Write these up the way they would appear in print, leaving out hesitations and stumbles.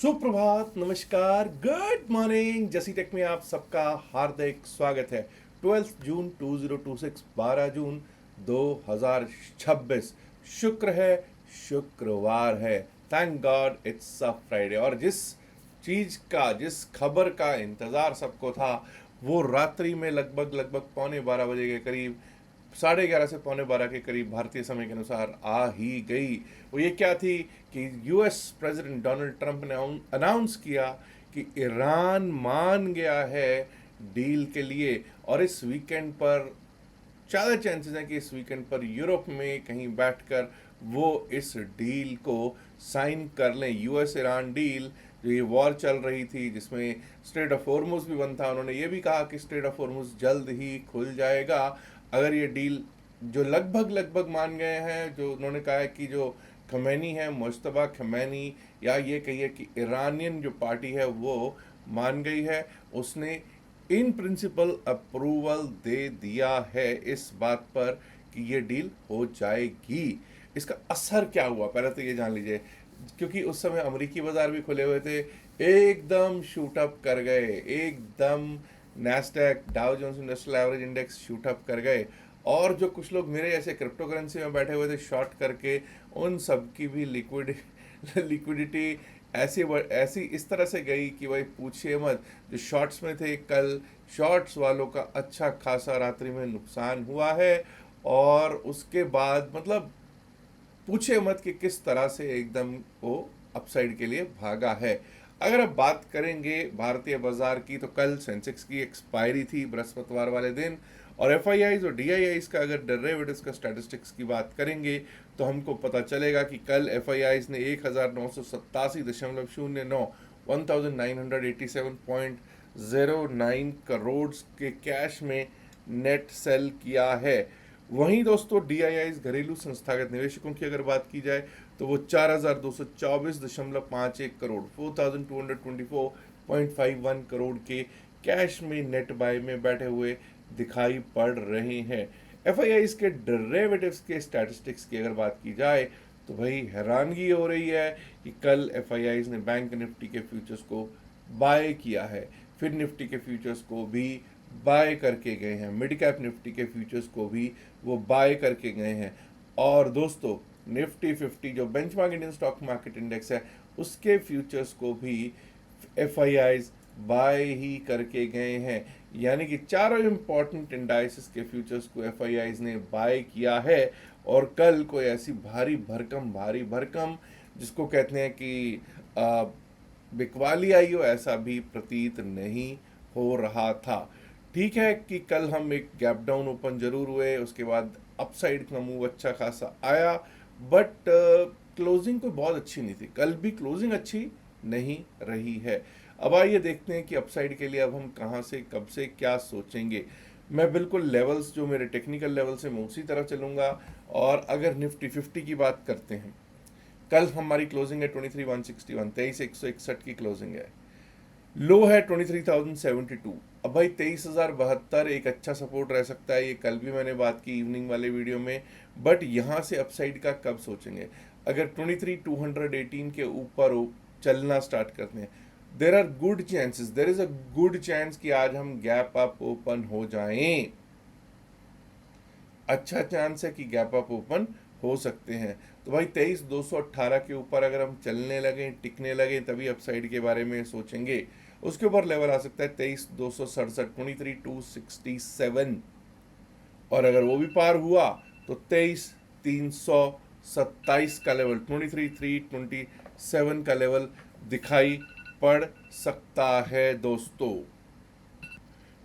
सुप्रभात, नमस्कार, good morning. जसी टेक में आप सबका हार्दिक स्वागत है। 12 जून 2026, 12 जून 2026 शुक्र है, शुक्रवार है। Thank God it's a Friday. और जिस खबर का इंतज़ार सबको था वो रात्रि में लगभग पौने 12 बजे के करीब, 11:30 से पौने 12 के करीब भारतीय समय के अनुसार आ ही गई। वो ये क्या थी कि यूएस प्रेसिडेंट डोनाल्ड ट्रंप ने अनाउंस किया कि ईरान मान गया है डील के लिए। और इस वीकेंड पर ज़्यादा चांसेस हैं कि इस वीकेंड पर यूरोप में कहीं बैठकर वो इस डील को साइन कर लें। यूएस ईरान डील, जो ये वॉर चल रही थी जिसमें स्ट्रेट ऑफ हॉर्मुज भी बंद था, उन्होंने ये भी कहा कि स्ट्रेट ऑफ हॉर्मुज जल्द ही खुल जाएगा अगर ये डील, जो लगभग मान गए हैं, जो उन्होंने कहा है कि जो खमैनी है, मुश्तबा खमैनी, या ये कहिए कि ईरानियन जो पार्टी है वो मान गई है। उसने इन प्रिंसिपल अप्रूवल दे दिया है इस बात पर कि ये डील हो जाएगी। इसका असर क्या हुआ पहले तो ये जान लीजिए, क्योंकि उस समय अमेरिकी बाजार भी खुले हुए थे, एकदम शूट अप कर गए, एकदम Nasdaq, Dow Jones industrial average index shoot up कर गए। और जो कुछ लोग मेरे ऐसे क्रिप्टो करेंसी में बैठे हुए थे शॉर्ट करके, उन सब की भी लिक्विडिटी ऐसी इस तरह से गई कि भाई पूछिए मत। जो शॉर्ट्स में थे कल, शॉर्ट्स वालों का अच्छा खासा रात्रि में नुकसान हुआ है। और उसके बाद मतलब पूछे मत कि किस तरह से एकदम वो अपसाइड के लिए भागा है। अगर अब बात करेंगे भारतीय बाजार की, तो कल सेंसेक्स की एक्सपायरी थी बृहस्पतिवार वाले दिन। और एफआईआईज और डीआईआईज का अगर डेरिवेटिव्स का स्टैटिस्टिक्स की बात करेंगे तो हमको पता चलेगा कि कल एफआईआईज ने 1987.09 1987.09 करोड़ के कैश में नेट सेल किया है। वहीं दोस्तों डीआईआईज घरेलू संस्थागत निवेशकों की अगर बात की जाए तो वो 4224.51 करोड़ 4224.51 करोड़ के कैश में नेट बाय में बैठे हुए दिखाई पड़ रहे हैं। एफआईआईज के डेरिवेटिव्स के स्टैटिस्टिक्स की अगर बात की जाए तो भाई हैरानगी हो रही है कि कल एफआईआईज ने बैंक निफ्टी के फ्यूचर्स को बाय किया है, फिर निफ्टी के फ्यूचर्स को भी बाय करके गए हैं, मिड कैप निफ्टी के फ्यूचर्स को भी वो बाय करके गए हैं। और दोस्तों निफ्टी 50 जो benchmark Indian stock market index है, उसके फ्यूचर्स को भी एफआईआईज बाय ही करके गए हैं। यानी कि चारों इंपॉर्टेंट इंडाइसेस के फ्यूचर्स को एफआईआईज ने बाय किया है। और कल कोई ऐसी भारी भरकम जिसको कहते हैं कि बिकवाली आई हो, ऐसा भी प्रतीत नहीं हो रहा था। ठीक है कि कल हम एक गैप डाउन ओपन जरूर हुए, उसके बाद अपसाइड का मूव अच्छा खासा आया, बट क्लोजिंग कोई बहुत अच्छी नहीं थी। कल भी क्लोजिंग अच्छी नहीं रही है। अब आइए देखते हैं कि अपसाइड के लिए अब हम कहाँ से कब से क्या सोचेंगे। मैं बिल्कुल लेवल्स, जो मेरे टेक्निकल लेवल से, मैं उसी तरह चलूँगा। और अगर निफ्टी 50 की बात करते हैं, कल हमारी क्लोजिंग है 23,161, 23,161 की क्लोजिंग है। लो है 23,072। अब भाई 23,072 एक अच्छा सपोर्ट रह सकता है, ये कल भी मैंने बात की इवनिंग वाले वीडियो में। बट यहाँ से अपसाइड का कब सोचेंगे? अगर 23,218 के ऊपर चलना स्टार्ट करते हैं, there is a good chance कि आज हम गैप अप ओपन हो जाएं। अच्छा चांस है कि गैप अप ओपन हो सकते हैं। तो भाई 23,218 के ऊपर अगर हम चलने लगे, टिकने लगे, तभी अपसाइड के बारे में सोचेंगे। उसके ऊपर लेवल आ सकता है 23,267, 23,267। और अगर वो भी पार हुआ तो 23,327 का लेवल, 23,327 का लेवल दिखाई पड़ सकता है दोस्तों।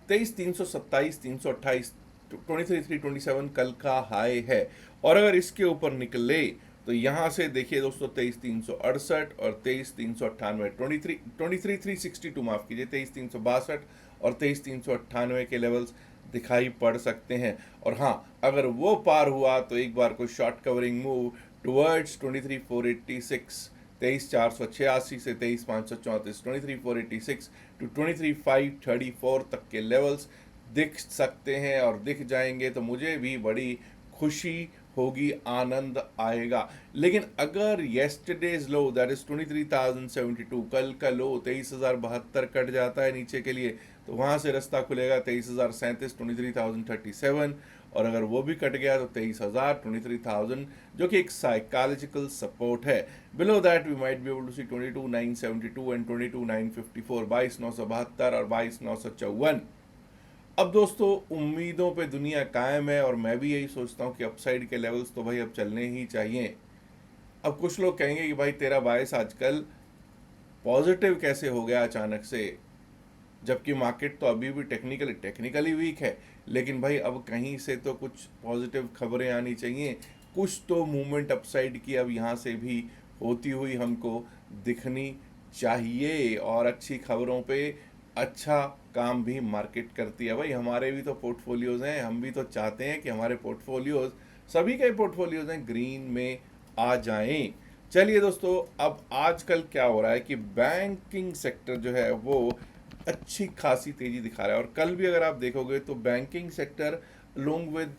23,327, 328, 23,327 कल का हाई है। और अगर इसके ऊपर निकले तो यहाँ से देखिए दोस्तों 23,368 और 23,398, 23,362 माफ कीजिए, 23,362 और 23,398 के लेवल्स दिखाई पड़ सकते हैं। और हाँ, अगर वो पार हुआ तो एक बार को शॉर्ट कवरिंग मूव टुवर्ड्स 23,486, 23,486 से 23,534, 23,486 टू 23,534 तक के लेवल्स दिख सकते हैं। और दिख जाएंगे तो मुझे भी बड़ी खुशी होगी, आनंद आएगा। लेकिन अगर येस्टरडेज लो दैट इज 23,072, कल का लो 23,072 कट जाता है नीचे के लिए, तो वहां से रास्ता खुलेगा 23,037, 23,037, और अगर वो भी कट गया तो 23,000, 23,000, जो कि एक साइकोलॉजिकल सपोर्ट है। Below that we might be able to see 22,972 and 22,954, 22,972 और 22,954। अब दोस्तों उम्मीदों पे दुनिया कायम है, और मैं भी यही सोचता हूँ कि अपसाइड के लेवल्स तो भाई अब चलने ही चाहिए। अब कुछ लोग कहेंगे कि भाई तेरा बायस आजकल पॉजिटिव कैसे हो गया अचानक से, जबकि मार्केट तो अभी भी टेक्निकली वीक है, लेकिन भाई अब कहीं से तो कुछ पॉजिटिव खबरें आनी चाहिए, कुछ तो मूवमेंट अपसाइड की अब यहाँ से भी होती हुई हमको दिखनी चाहिए। और अच्छी खबरों पे अच्छा काम भी मार्केट करती है। भाई हमारे भी तो पोर्टफोलियोज हैं, हम भी तो चाहते हैं कि हमारे पोर्टफोलियोज, सभी के पोर्टफोलियोज हैं, ग्रीन में आ जाएं। चलिए दोस्तों, अब आजकल क्या हो रहा है कि बैंकिंग सेक्टर जो है वो अच्छी खासी तेजी दिखा रहा है। और कल भी अगर आप देखोगे तो banking sector along with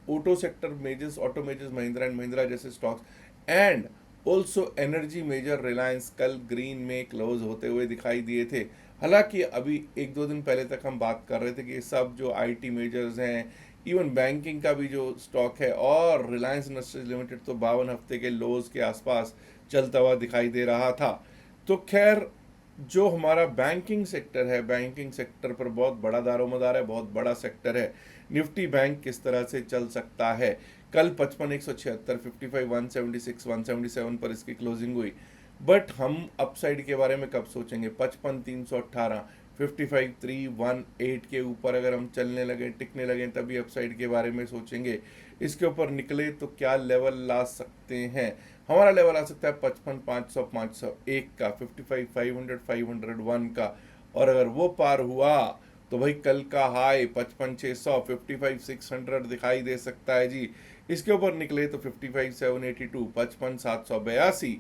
auto sector majors, auto majors Mahindra and Mahindra जैसे stocks and also energy major Reliance कल ग्रीन में क्लोज होते हुए दिखाई दिए थे। हालांकि अभी एक दो दिन पहले तक हम बात कर रहे थे कि सब जो आईटी मेजर्स हैं, इवन बैंकिंग का भी जो स्टॉक है, और रिलायंस इंडस्ट्रीज लिमिटेड तो 52 हफ्ते के लोज के आसपास चलता हुआ दिखाई दे रहा था। तो खैर, जो हमारा बैंकिंग सेक्टर है, बैंकिंग सेक्टर पर बहुत बड़ा दारोमदार है, बहुत बड़ा सेक्टर है। निफ्टी बैंक किस तरह से चल सकता है, कल 55,176, 55,176, 177 पर इसकी क्लोजिंग हुई। बट हम अपसाइड के बारे में कब सोचेंगे, 55,318, 55,318 के ऊपर अगर हम चलने लगे, टिकने लगे, तभी अपसाइड के बारे में सोचेंगे। इसके ऊपर निकले तो क्या लेवल ला सकते हैं, हमारा लेवल आ सकता है 55,500, 501 का, 55,500, 501 का। और अगर वो पार हुआ तो भाई कल का हाई 55,600, 55,600 दिखाई दे सकता है जी। इसके ऊपर निकले तो 55,782, 55,782,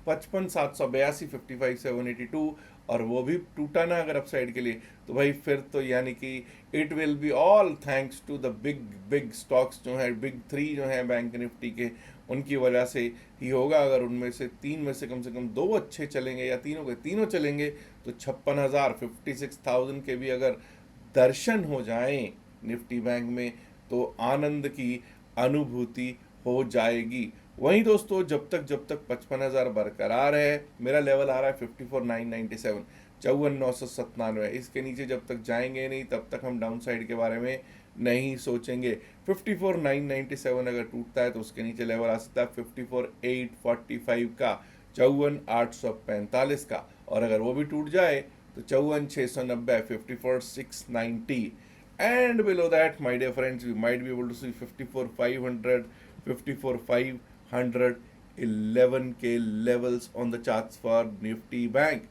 55,782, 55,782, और वो भी टूटा ना अगर अपसाइड के लिए, तो भाई फिर तो यानी कि it will be all thanks to the big big stocks जो हैं, बिग थ्री जो हैं बैंक निफ्टी के, उनकी वजह से ही होगा। अगर उनमें से तीन में से कम दो अच्छे चलेंगे, या तीनों के तीनों चलेंगे, तो 56,000, 56,000 के भी अगर दर्शन हो जाएं निफ्टी बैंक में, तो आनंद की अनुभूति हो जाएगी। वहीं दोस्तों, जब तक 55,000 बरकरार है, मेरा लेवल आ रहा है 54,997, 54,997, इसके नीचे जब तक जाएंगे नहीं तब तक हम डाउन साइड के बारे में नहीं सोचेंगे। 54,997 अगर टूटता है तो उसके नीचे लेवल आ सकता है 54,845 का, 54,845 का, और अगर वो भी टूट जाए तो 54,690, 54,690, and below that my dear friends we might be able to see 54,500, 54,511 के levels on the charts for Nifty bank.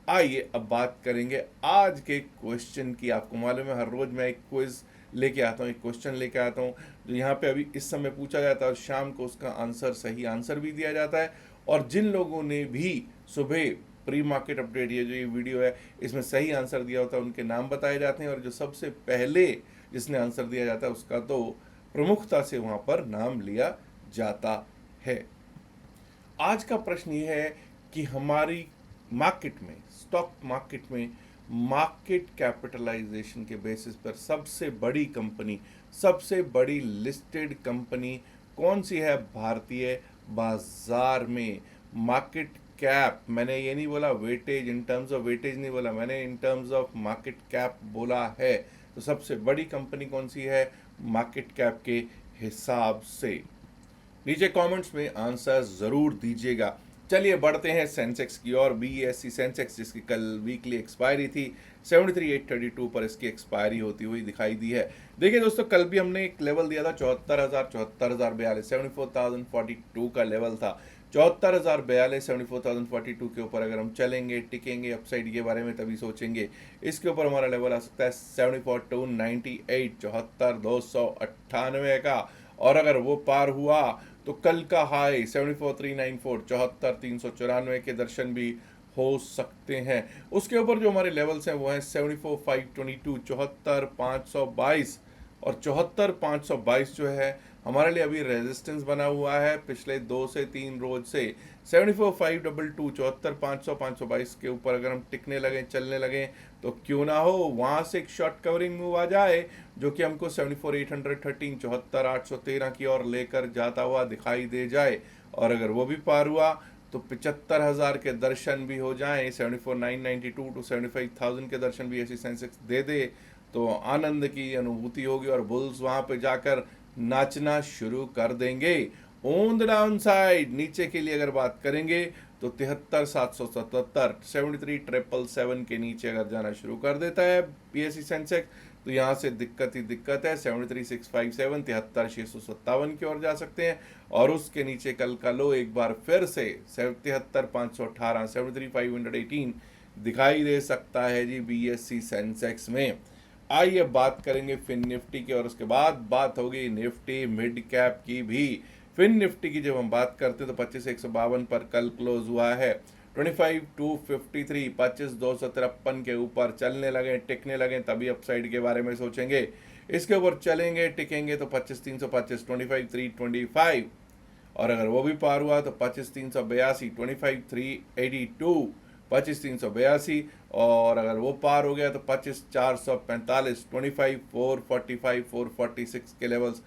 आइए अब बात करेंगे आज के क्वेश्चन की। आपको मालूम है हर रोज मैं एक क्विज लेके आता हूँ, एक क्वेश्चन लेके आता हूँ जो यहाँ पे अभी इस समय पूछा जाता है, और शाम को उसका आंसर, सही आंसर भी दिया जाता है। और जिन लोगों ने भी सुबह प्री मार्केट अपडेट, ये जो ये वीडियो है, इसमें सही आंसर दिया होता है, उनके नाम बताए जाते हैं, और जो सबसे पहले जिसने आंसर दिया जाता है उसका तो प्रमुखता से वहाँ पर नाम लिया जाता है। आज का प्रश्न ये है कि हमारी मार्केट में, स्टॉक मार्केट में, मार्केट कैपिटलाइजेशन के बेसिस पर सबसे बड़ी कंपनी, सबसे बड़ी लिस्टेड कंपनी कौन सी है भारतीय बाजार में। मार्केट कैप, मैंने ये नहीं बोला weightage, in terms of weightage नहीं बोला मैंने, in terms of market cap बोला है। तो सबसे बड़ी कंपनी कौन सी है मार्केट कैप के हिसाब से, नीचे कमेंट्स में आंसर जरूर दीजिएगा। चलिए बढ़ते हैं सेंसेक्स की ओर। बीएससी सेंसेक्स, जिसकी कल वीकली एक्सपायरी थी, 73,832 पर इसकी एक्सपायरी होती हुई दिखाई दी है। देखिए दोस्तों, कल भी हमने एक लेवल दिया था 74,042, 74,042 का लेवल था। 74,042, 74,042 के ऊपर अगर हम चलेंगे, टिकेंगे, अपसाइड के बारे में तभी सोचेंगे। इसके ऊपर हमारा लेवल आ सकता है 74,298, 74,298 का, और अगर वो पार हुआ तो कल का हाई 74,394, 74,394 के दर्शन भी हो सकते हैं। उसके ऊपर जो हमारे लेवल्स हैं वो हैं 74,522, 74,522, और 74,522 जो है हमारे लिए अभी रेजिस्टेंस बना हुआ है पिछले 2 से 3 रोज से। 74,522 74,500 522 के ऊपर अगर हम टिकने लगे, चलने लगे, तो क्यों ना हो वहां से एक शॉर्ट कवरिंग मूव आ जाए जो कि हमको 74,813 74,813 की ओर लेकर जाता हुआ दिखाई दे जाए। और अगर वो भी पार हुआ तो 75,000 के दर्शन भी हो जाएं, 74,992 टू 75,000 के दर्शन भी ऐसी सेंसेक्स दे दे तो आनंद की अनुभूति होगी और बुल्स वहां पे जाकर नाचना शुरू कर देंगे। ऑन द डाउन साइड नीचे के लिए अगर बात करेंगे तो 73,777 73,777 के नीचे अगर जाना शुरू कर देता है बीएसई सेंसेक्स तो यहाँ से दिक्कत ही दिक्कत है। 73,657 73,657 की ओर जा सकते हैं और उसके नीचे कल का लो एक बार फिर से 73,518 73,518 दिखाई दे सकता है जी बीएसई सेंसेक्स में। आइए बात करेंगे फिन निफ्टी की और उसके बाद बात होगी निफ्टी मिड कैप की भी। फिन निफ्टी की जब हम बात करते हैं तो 25,152 पर कल क्लोज हुआ है। 25,253 25,253 के ऊपर चलने लगे, टिकने लगे, तभी अपसाइड के बारे में सोचेंगे। इसके ऊपर चलेंगे, टिकेंगे तो 25,325 25,325 और अगर वो भी पार हुआ तो 25,382 25,382 25,382 और अगर वो पार हो गया तो 25,445 25,445 446 के लेवल्स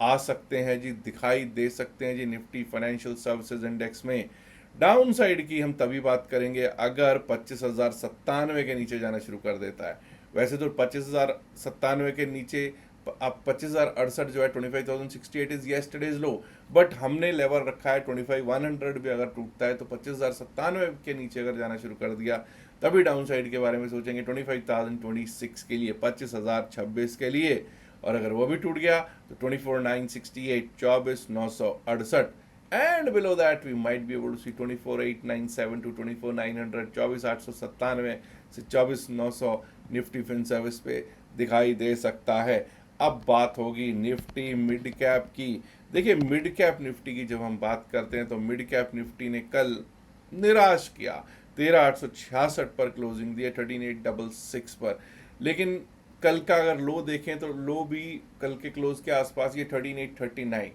आ सकते हैं जी, दिखाई दे सकते हैं जी निफ्टी फाइनेंशियल सर्विसेज इंडेक्स में। डाउन साइड की हम तभी बात करेंगे अगर 25,097 के नीचे जाना शुरू कर देता है। वैसे तो 25,097 के नीचे अब 25,068 जो है 25,068 इज येस्टरडेज लो, बट हमने लेवल रखा है 25,100 भी अगर टूटता है तो 25,097 के नीचे अगर जाना शुरू कर दिया तभी डाउन साइड के बारे में सोचेंगे। 25,026 के लिए 25,026 के लिए और अगर वो भी टूट गया तो 24,968 24,968 and below that we might be able to see 24,897 to 24,900 24,897 से 24,900 निफ्टी फिन सर्विस पे दिखाई दे सकता है। अब बात होगी निफ्टी मिड कैप की। देखिए मिड कैप निफ्टी की जब हम बात करते हैं तो मिड कैप निफ्टी ने कल निराश किया, 13,866 पर क्लोजिंग दिया 13,866 पर, लेकिन कल का अगर लो देखें तो लो भी कल के क्लोज के आसपास ये 13,839।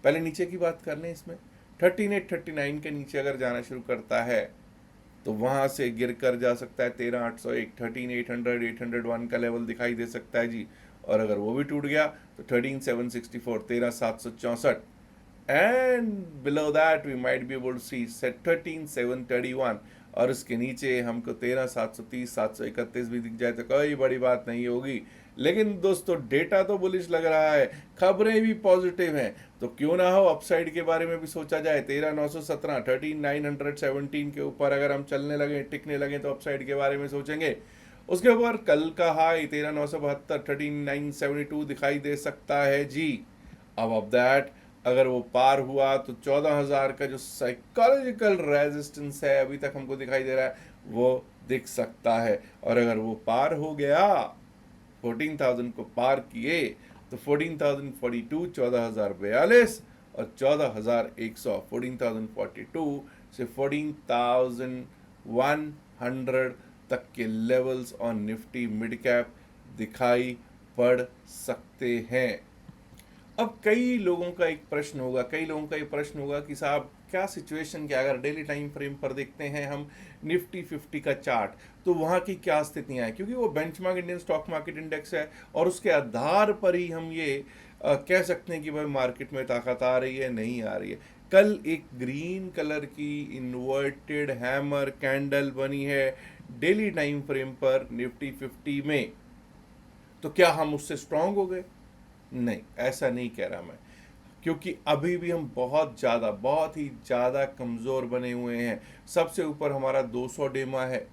पहले नीचे की बात कर लें, इसमें 13,839 के नीचे अगर जाना शुरू करता है तो वहां से गिर कर जा सकता है 13,801 13,800 801 का लेवल दिखाई दे सकता है जी। और अगर वो भी टूट गया तो 13,764 13,764 and below that we might be able to see 13,731 और उसके नीचे हमको 13,730 731 भी दिख जाए तो कोई बड़ी बात नहीं होगी। लेकिन दोस्तों डेटा तो बुलिश लग रहा है, खबरें भी पॉजिटिव हैं, तो क्यों ना हो अपसाइड के बारे में भी सोचा जाए। 13,917 13,917 के ऊपर अगर हम चलने लगे, टिकने लगे तो अपसाइड के बारे में सोचेंगे। उसके ऊपर कल का हाई 13,972 13,972 दिखाई दे सकता है जी। अब दैट अगर वो पार हुआ तो 14,000 का जो साइकोलॉजिकल रेजिस्टेंस है अभी तक हमको दिखाई दे रहा है वो दिख सकता है। और अगर वो पार हो गया 14,000 को पार किए तो 14,042 14,042 और 14,100 14,042 से 14,100 तक के levels on Nifty mid cap दिखाई पड़ सकते हैं। अब कई लोगों का एक प्रश्न होगा, कि साहब क्या सिचुएशन, क्या अगर डेली टाइम फ्रेम पर देखते हैं हम निफ्टी 50 का चार्ट तो वहाँ की क्या स्थितियाँ हैं, क्योंकि वो benchmark Indian stock market index है और उसके आधार पर ही हम ये कह सकते हैं कि भाई मार्केट में ताकत आ रही है नहीं आ रही है। कल एक ग्रीन कलर की इन्वर्टेड हैमर कैंडल बनी है डेली टाइम फ्रेम पर निफ्टी 50 में, तो क्या हम उससे स्ट्रांग हो गए? नहीं, ऐसा नहीं कह रहा मैं, क्योंकि अभी भी हम बहुत ही ज़्यादा कमज़ोर बने हुए हैं। सबसे ऊपर हमारा 200 डेमा है,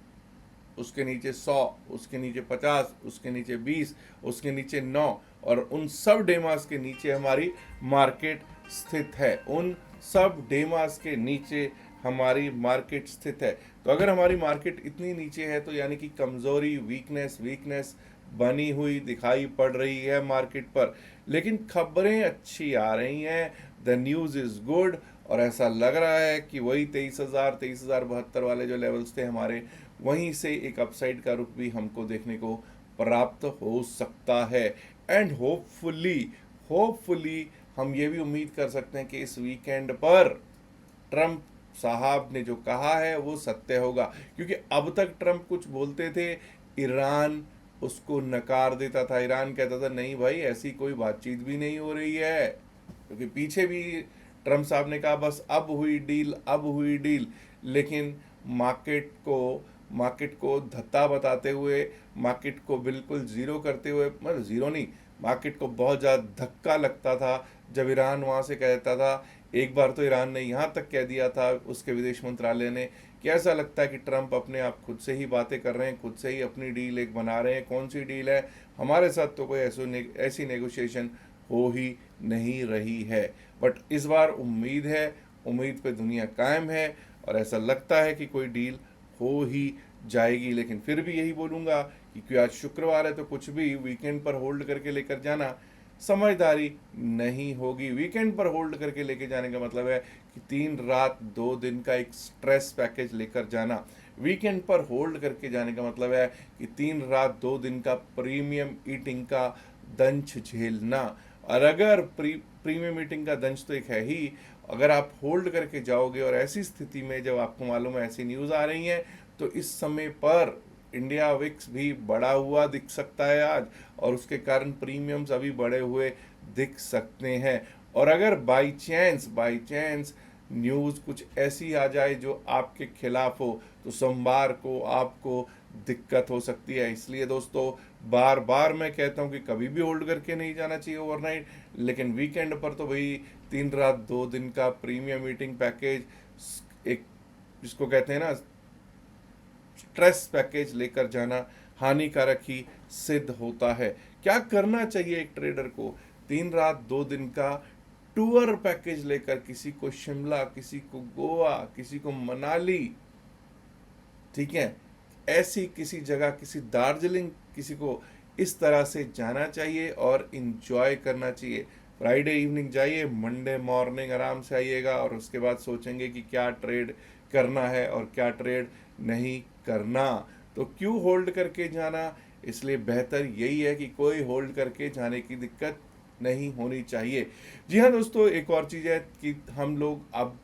उसके नीचे 100, उसके नीचे 50, उसके नीचे 20, उसके नीचे 9 और उन सब डेमास के नीचे हमारी मार्केट स्थित है। उन सब डेमास के नीचे हमारी मार्केट स्थित है। तो अगर हमारी मार्केट इतनी नीचे है तो यानी कि कमज़ोरी, वीकनेस बनी हुई दिखाई पड़ रही है मार्केट पर, लेकिन खबरें अच्छी आ रही हैं, द न्यूज़ इज़ गुड और ऐसा लग रहा है कि वही 23,072 वाले जो लेवल्स थे हमारे, वहीं से एक अपसाइड का रुख भी हमको देखने को प्राप्त हो सकता है। एंड होपफुली हम ये भी उम्मीद कर सकते हैं कि इस वीकेंड पर ट्रम्प साहब ने जो कहा है वो सत्य होगा, क्योंकि अब तक ट्रम्प कुछ बोलते थे, ईरान उसको नकार देता था, ईरान कहता था नहीं भाई ऐसी कोई बातचीत भी नहीं हो रही है, क्योंकि पीछे भी ट्रम्प साहब ने कहा बस अब हुई डील, लेकिन मार्केट को धत्ता बताते हुए, मार्केट को बिल्कुल ज़ीरो करते हुए, मतलब ज़ीरो नहीं, मार्केट को बहुत ज़्यादा धक्का लगता था जब ईरान वहाँ से कहता था। एक बार तो ईरान ने यहाँ तक कह दिया था उसके विदेश मंत्रालय ने कि ऐसा लगता है कि ट्रम्प अपने आप खुद से ही बातें कर रहे हैं, खुद से ही अपनी डील एक बना रहे हैं। कौन सी डील है? हमारे साथ तो कोई ऐसी नेगोशिएशन हो ही नहीं रही है। बट इस बार उम्मीद पे दुनिया कायम है और ऐसा लगता है कि कोई डील हो ही जाएगी। लेकिन फिर भी यही बोलूँगा कि क्योंकि आज शुक्रवार है तो कुछ भी वीकेंड पर होल्ड करके लेकर जाना समझदारी नहीं होगी। वीकेंड पर होल्ड करके लेके जाने का मतलब है कि 3 रात 2 दिन का एक स्ट्रेस पैकेज लेकर जाना। वीकेंड पर होल्ड करके जाने का मतलब है कि 3 रात 2 दिन का प्रीमियम ईटिंग का दंश झेलना। और अगर प्रीमियम ईटिंग का दंश तो एक है ही, अगर आप होल्ड करके जाओगे और ऐसी स्थिति में जब आपको मालूम है ऐसी न्यूज़ आ रही हैं, तो इस समय पर इंडिया विक्स भी बढ़ा हुआ दिख सकता है आज, और उसके कारण प्रीमियम्स अभी बढ़े हुए दिख सकते हैं। और अगर बाई चांस न्यूज़ कुछ ऐसी आ जाए जो आपके खिलाफ हो, तो सोमवार को आपको दिक्कत हो सकती है। इसलिए दोस्तों बार बार मैं कहता हूँ कि कभी भी होल्ड करके नहीं जाना चाहिए ओवरनाइट, लेकिन वीकेंड पर तो भाई 3 रात 2 दिन का प्रीमियम मीटिंग पैकेज, एक जिसको कहते हैं ना स्ट्रेस पैकेज लेकर जाना हानिकारक ही सिद्ध होता है। क्या करना चाहिए एक ट्रेडर को? 3 रात 2 दिन का टूर पैकेज लेकर किसी को शिमला, किसी को गोवा, किसी को मनाली, ठीक है, ऐसी किसी जगह, किसी दार्जिलिंग, किसी को इस तरह से जाना चाहिए और इंजॉय करना चाहिए। फ्राइडे इवनिंग जाइए, मंडे मॉर्निंग आराम से आइएगा और उसके बाद सोचेंगे कि क्या ट्रेड करना है और क्या ट्रेड नहीं करना। तो क्यों होल्ड करके जाना? इसलिए बेहतर यही है कि कोई होल्ड करके जाने की दिक्कत नहीं होनी चाहिए। जी हाँ दोस्तों, एक और चीज़ है कि हम लोग अब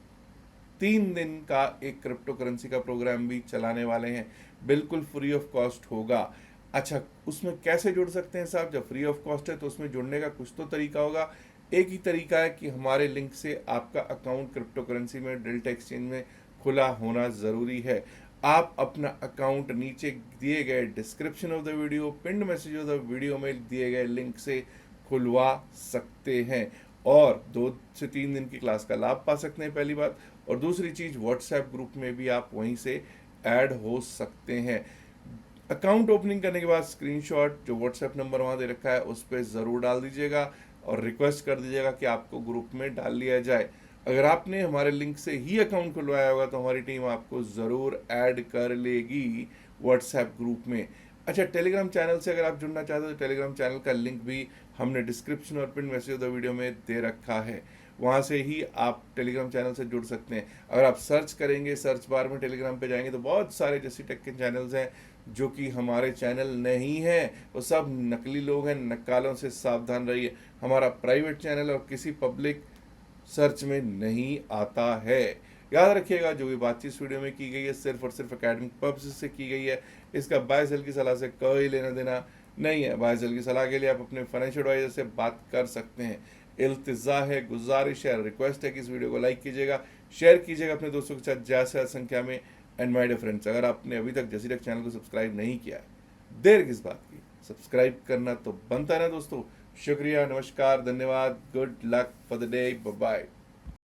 3 दिन का एक क्रिप्टो करेंसी का प्रोग्राम भी चलाने वाले हैं, बिल्कुल फ्री ऑफ कॉस्ट होगा। अच्छा, उसमें कैसे जुड़ सकते हैं साहब? जब फ्री ऑफ कॉस्ट है तो उसमें जुड़ने का कुछ तो तरीका होगा। एक ही तरीका है कि हमारे लिंक से आपका अकाउंट क्रिप्टो करेंसी में डेल्टा एक्सचेंज में खुला होना ज़रूरी है। आप अपना अकाउंट नीचे दिए गए description of the video, pinned message of the video में दिए गए लिंक से खुलवा सकते हैं और 2 से 3 दिन की क्लास का लाभ पा सकते हैं, पहली बात। और दूसरी चीज़, व्हाट्सएप ग्रुप में भी आप वहीं से ऐड हो सकते हैं। अकाउंट ओपनिंग करने के बाद स्क्रीनशॉट जो व्हाट्सएप नंबर वहाँ दे रखा है उस पर ज़रूर डाल दीजिएगा और रिक्वेस्ट कर दीजिएगा कि आपको ग्रुप में डाल लिया जाए। अगर आपने हमारे लिंक से ही अकाउंट खुलवाया होगा तो हमारी टीम आपको ज़रूर ऐड कर लेगी व्हाट्सएप ग्रुप में। अच्छा, टेलीग्राम चैनल से अगर आप जुड़ना चाहते हो तो टेलीग्राम चैनल का लिंक भी हमने डिस्क्रिप्शन और pin message of the video में दे रखा है, वहाँ से ही आप टेलीग्राम चैनल से जुड़ सकते हैं। अगर आप सर्च करेंगे, सर्च बार में टेलीग्राम पे जाएंगे तो बहुत सारे जैसी टेक के चैनल्स हैं जो कि हमारे चैनल नहीं हैं, वो सब नकली लोग हैं, नक्कालों से सावधान रहिए। हमारा प्राइवेट चैनल और किसी पब्लिक सर्च में नहीं आता है। याद रखिएगा, जो भी बातचीत इस वीडियो में की गई है सिर्फ और सिर्फ एकेडमिक पर्पस से की गई है। इसका बाय सेल की सलाह से कोई लेना देना नहीं है। बाय सेल की सलाह के लिए आप अपने फाइनेंशियल एडवाइजर से बात कर सकते हैं। इल्तिजा है, गुजारिश है, रिक्वेस्ट है कि इस वीडियो को लाइक कीजिएगा, शेयर कीजिएगा अपने दोस्तों के साथ ज़्यादा से ज़्यादा संख्या में। एंड माय डियर फ्रेंड्स, अगर आपने अभी तक जैसी टेक चैनल को सब्सक्राइब नहीं किया है, देर किस बात की, सब्सक्राइब करना तो बनता है ना दोस्तों। शुक्रिया, नमस्कार, धन्यवाद, good luck for the day, bye bye.